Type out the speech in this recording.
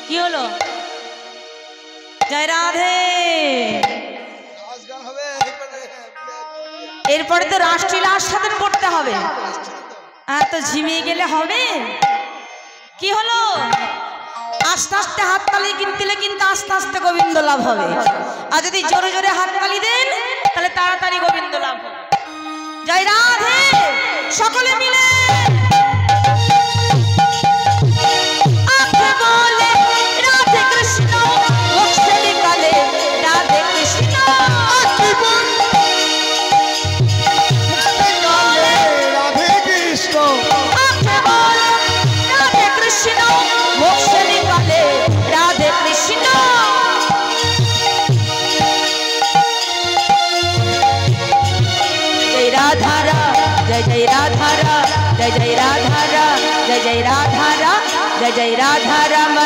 কি হলো? জয় রাধে। এরপরে তো রাষ্ট্রীয় সাধন করতে হবে। এত ঝিমিয়ে গেলে হবে? কি হলো? আস্তে আস্তে হাততালি দিলে কিন্তু আস্তে আস্তে গোবিন্দ লাভ হবে। আর যদি জোরে জোরে হাততালি দেন তাহলে তাড়াতাড়ি গোবিন্দ লাভ হবে। জয় রাধে। সকলে মিলে जय राधा रा जय जय राधा रा जय जय राधा रा जय जय राधा रा।